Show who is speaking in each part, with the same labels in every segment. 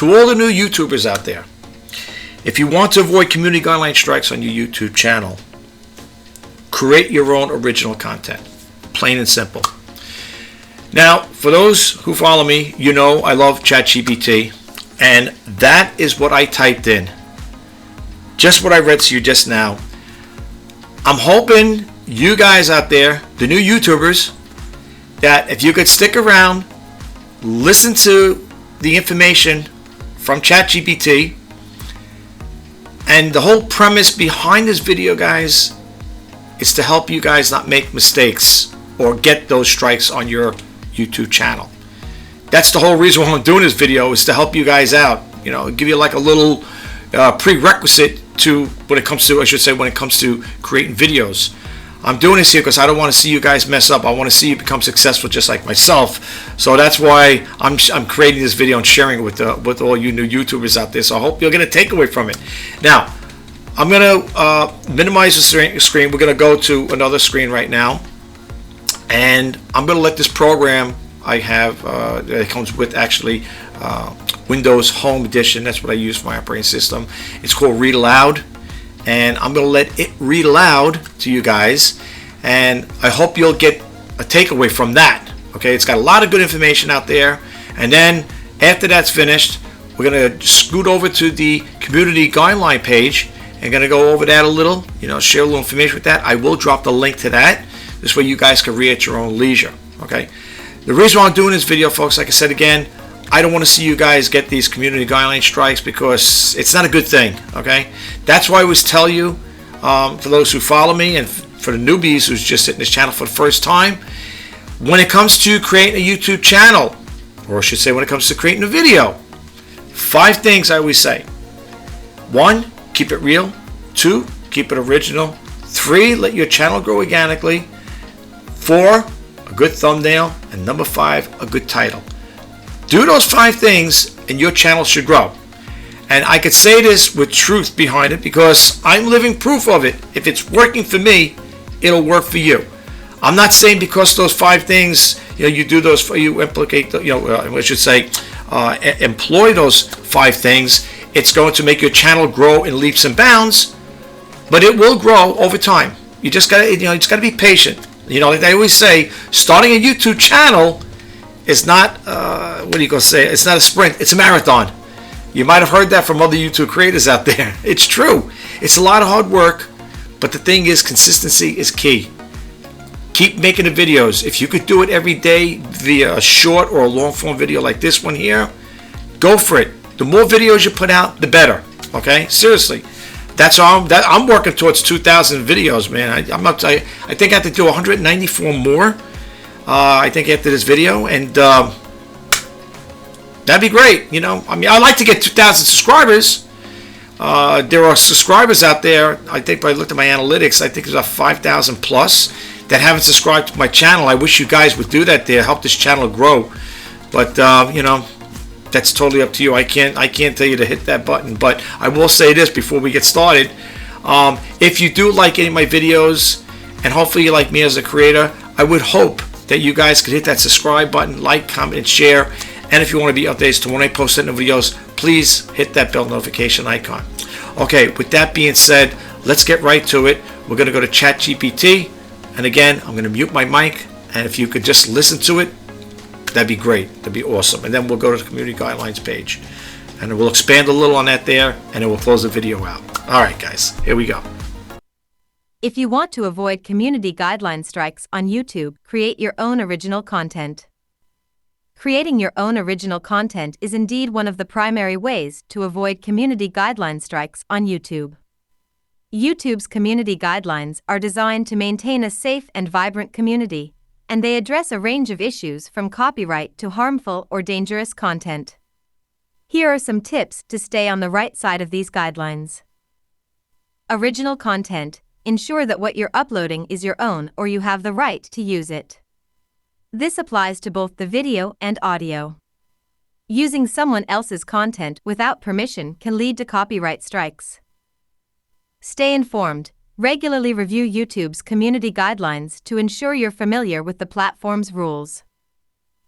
Speaker 1: To all the new YouTubers out there, if you want to avoid community guideline strikes on your YouTube channel, create your own original content. Plain and simple. Now, for those who follow me, you know I love ChatGPT, and that is what I typed in. Just what I read to you just now. I'm hoping you guys out there, the new YouTubers, that if you could stick around, listen to the information from ChatGPT, and the whole premise behind this video, guys, is to help you guys not make mistakes or get those strikes on your YouTube channel. That's the whole reason why I'm doing this video, is to help you guys out. You know, give you like a little prerequisite to when it comes to creating videos. I'm doing this here because I don't want to see you guys mess up. I want to see you become successful just like myself. So that's why I'm creating this video and sharing it with all you new YouTubers out there. So I hope you'll get a takeaway from it. Now, I'm going to minimize the screen. We're going to go to another screen right now. And I'm going to let this program I have, that comes with actually Windows Home Edition. That's what I use for my operating system. It's called Read Aloud. And I'm going to let it read aloud to you guys, and I hope you'll get a takeaway from that. Okay, it's got a lot of good information out there. And then after that's finished, we're going to scoot over to the community guideline page and going to go over that a little, share a little information with that. I will drop the link to that. This way you guys can read at your own leisure. Okay, the reason why I'm doing this video, folks, like I said again, I don't want to see you guys get these community guideline strikes because it's not a good thing, okay? That's why I always tell you, for those who follow me and for the newbies who's just hitting this channel for the first time, when it comes to creating a YouTube channel, or I should say when it comes to creating a video, 5 things I always say. 1, keep it real. 2, keep it original. 3, let your channel grow organically. 4, a good thumbnail. And number 5, a good title. Do those 5 things and your channel should grow. And I could say this with truth behind it because I'm living proof of it. If it's working for me, it'll work for you. I'm not saying because those 5 things, you do those, you implicate, I should say, employ those 5 things, it's going to make your channel grow in leaps and bounds, but it will grow over time. You just gotta be patient. Like I always say, starting a YouTube channel is not, it's not a sprint, it's a marathon. You might have heard that from other YouTube creators out there. It's true. It's a lot of hard work, but the thing is, consistency is key. Keep making the videos. If you could do it every day via a short or a long form video like this one here, go for it. The more videos you put out, the better. Okay? Seriously. That's all. I'm working towards 2,000 videos, man. I think I have to do 194 more. I think after this video, and that'd be great. I'd like to get 2,000 subscribers. There are subscribers out there. I think I looked at my analytics. I think there's about 5,000 plus that haven't subscribed to my channel. I wish you guys would do that there, help this channel grow. But that's totally up to you. I can't tell you to hit that button. But I will say this before we get started: if you do like any of my videos, and hopefully you like me as a creator, I would hope that you guys could hit that subscribe button, like, comment, and share. And if you want to be updated to when I post new videos, please hit that bell notification icon. Okay, with that being said, let's get right to it. We're going to go to ChatGPT. And again, I'm going to mute my mic. And if you could just listen to it, that'd be great. That'd be awesome. And then we'll go to the community guidelines page. And we'll expand a little on that there. And then we'll close the video out. All right, guys, here we go.
Speaker 2: If you want to avoid community guideline strikes on YouTube, create your own original content. Creating your own original content is indeed one of the primary ways to avoid community guideline strikes on YouTube. YouTube's community guidelines are designed to maintain a safe and vibrant community, and they address a range of issues from copyright to harmful or dangerous content. Here are some tips to stay on the right side of these guidelines. Original content. Ensure that what you're uploading is your own or you have the right to use it. This applies to both the video and audio. Using someone else's content without permission can lead to copyright strikes. Stay informed. Regularly review YouTube's community guidelines to ensure you're familiar with the platform's rules.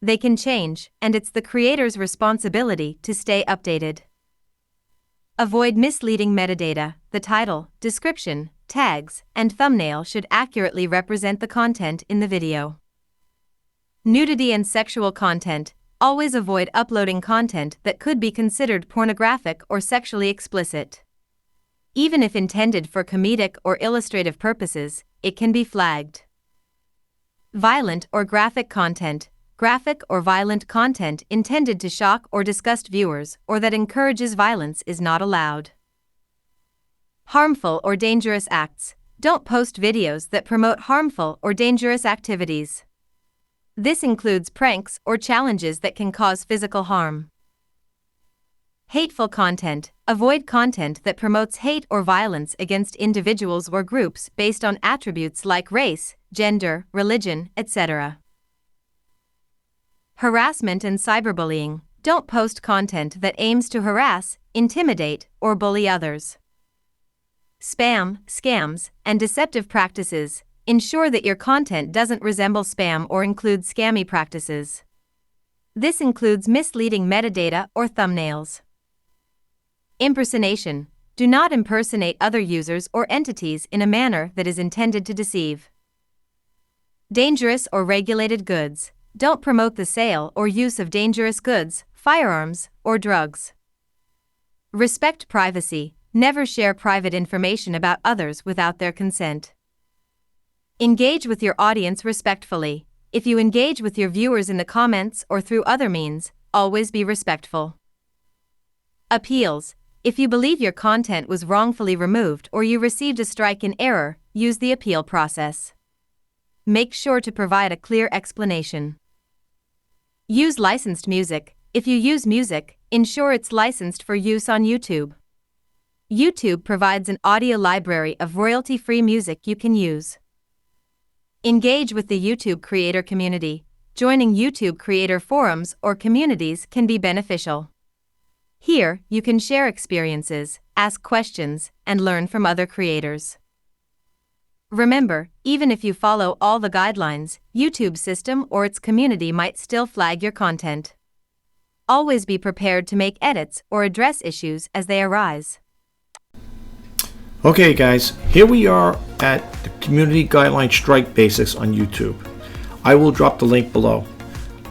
Speaker 2: They can change, and it's the creator's responsibility to stay updated. Avoid misleading metadata. The title, description, tags, and thumbnail should accurately represent the content in the video. Nudity and sexual content. Always avoid uploading content that could be considered pornographic or sexually explicit. Even if intended for comedic or illustrative purposes, it can be flagged. Violent or graphic content. Graphic or violent content intended to shock or disgust viewers or that encourages violence is not allowed. Harmful or dangerous acts. Don't post videos that promote harmful or dangerous activities. This includes pranks or challenges that can cause physical harm. Hateful content. Avoid content that promotes hate or violence against individuals or groups based on attributes like race, gender, religion, etc. Harassment and cyberbullying. Don't post content that aims to harass, intimidate, or bully others. Spam, scams, and deceptive practices. Ensure that your content doesn't resemble spam or include scammy practices. This includes misleading metadata or thumbnails. Impersonation. Do not impersonate other users or entities in a manner that is intended to deceive. Dangerous or regulated goods. Don't promote the sale or use of dangerous goods, firearms, or drugs. Respect privacy. Never share private information about others without their consent. Engage with your audience respectfully. If you engage with your viewers in the comments or through other means, always be respectful. Appeals. If you believe your content was wrongfully removed or you received a strike in error, use the appeal process. Make sure to provide a clear explanation. Use licensed music. If you use music, ensure it's licensed for use on YouTube. YouTube provides an audio library of royalty-free music you can use. Engage with the YouTube creator community. Joining YouTube creator forums or communities can be beneficial. Here, you can share experiences, ask questions, and learn from other creators. Remember, even if you follow all the guidelines, YouTube's system or its community might still flag your content. Always be prepared to make edits or address issues as they arise.
Speaker 1: Okay guys, here we are at the Community Guideline Strike Basics on YouTube. I will drop the link below.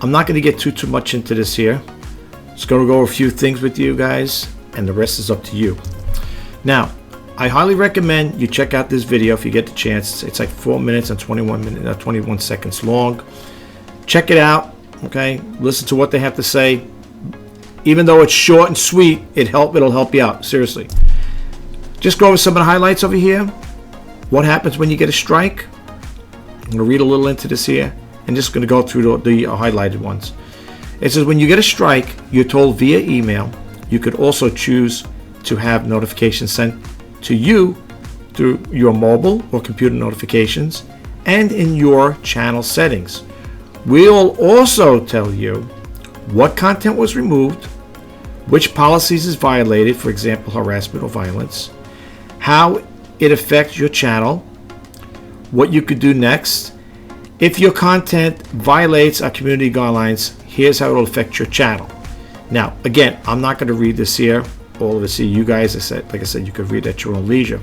Speaker 1: I'm not going to get too much into this here. Just going to go over a few things with you guys, and the rest is up to you. Now, I highly recommend you check out this video if you get the chance. It's like 4 minutes and 21 seconds long. Check it out, okay? Listen to what they have to say. Even though it's short and sweet, it'll help you out, seriously. Just go over some of the highlights over here. What happens when you get a strike? I'm going to read a little into this here, and just going to go through the highlighted ones. It says when you get a strike, you're told via email. You could also choose to have notifications sent to you through your mobile or computer notifications and in your channel settings. We'll also tell you what content was removed, which policies is violated, for example, harassment or violence, how it affects your channel, what you could do next. If your content violates our community guidelines, here's how it will affect your channel. Now, again, I'm not going to read this here. All of this here, you guys, like I said, you could read at your own leisure.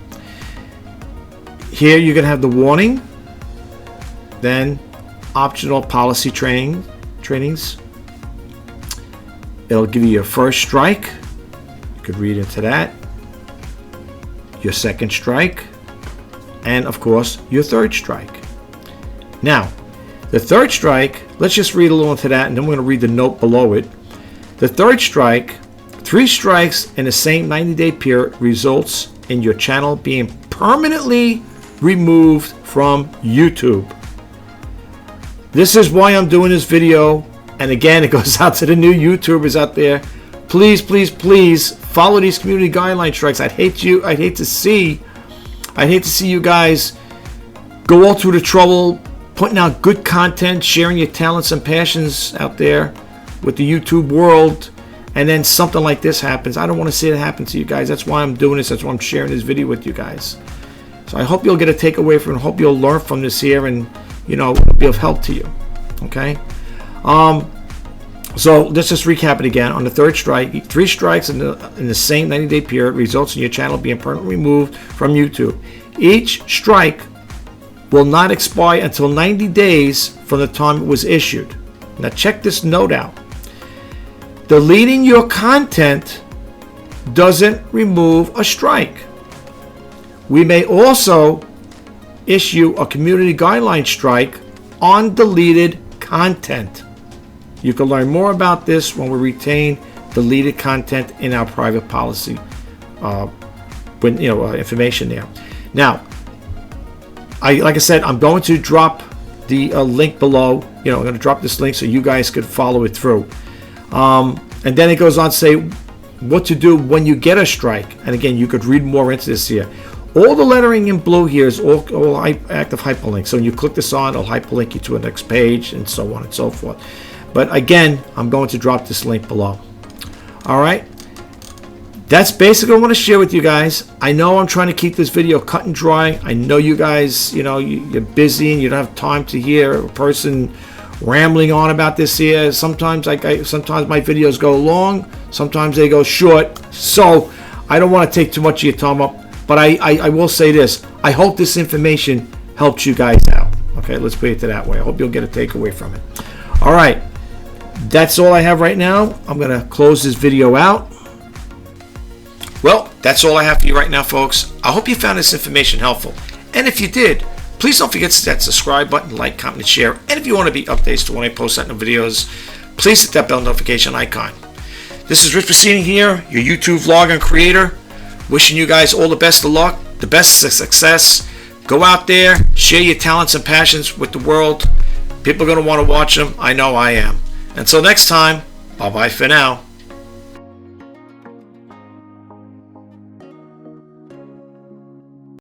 Speaker 1: Here you're going to have the warning, then optional policy trainings. It'll give you your first strike. You could read into that. Your second strike, and of course your third strike. Now, the third strike, let's just read a little into that, and then we're going to read the note below it. The third strike, 3 strikes in the same 90-day period results in your channel being permanently removed from YouTube. This is why I'm doing this video, and again, it goes out to the new YouTubers out there. Please, please, please follow these community guideline strikes. I'd hate to see you guys go all through the trouble putting out good content, sharing your talents and passions out there with the YouTube world, and then something like this happens. I don't want to see it happen to you guys. That's why I'm doing this. That's why I'm sharing this video with you guys. So I hope you'll get a takeaway from it. I hope you'll learn from this here, and it'll be of help to you. Okay. So let's just recap it again. On the third strike, 3 strikes in the same 90-day period results in your channel being permanently removed from YouTube. Each strike will not expire until 90 days from the time it was issued. Now check this note out. Deleting your content doesn't remove a strike. We may also issue a community guideline strike on deleted content. You can learn more about this when we retain deleted content in our private policy information there. Now, like I said, I'm going to drop the link below. I'm going to drop this link so you guys could follow it through. And then it goes on to say what to do when you get a strike. And again, you could read more into this here. All the lettering in blue here is all active hyperlinks. So when you click this on, it'll hyperlink you to a next page and so on and so forth. But again, I'm going to drop this link below. All right. That's basically what I want to share with you guys. I know I'm trying to keep this video cut and dry. I know you guys, you're busy and you don't have time to hear a person rambling on about this here. Sometimes sometimes my videos go long, sometimes they go short. So I don't want to take too much of your time up. But I will say this. I hope this information helps you guys out. Okay, let's put it that way. I hope you'll get a takeaway from it. All right. That's all I have right now. I'm going to close this video out. Well, that's all I have for you right now, folks. I hope you found this information helpful. And if you did, please don't forget to hit that subscribe button, like, comment, and share. And if you want to be updates to when I post certain videos, please hit that bell notification icon. This is Rich Bassini here, your YouTube vlogger and creator. Wishing you guys all the best of luck, the best of success. Go out there, share your talents and passions with the world. People are going to want to watch them. I know I am. Until next time, bye-bye for now.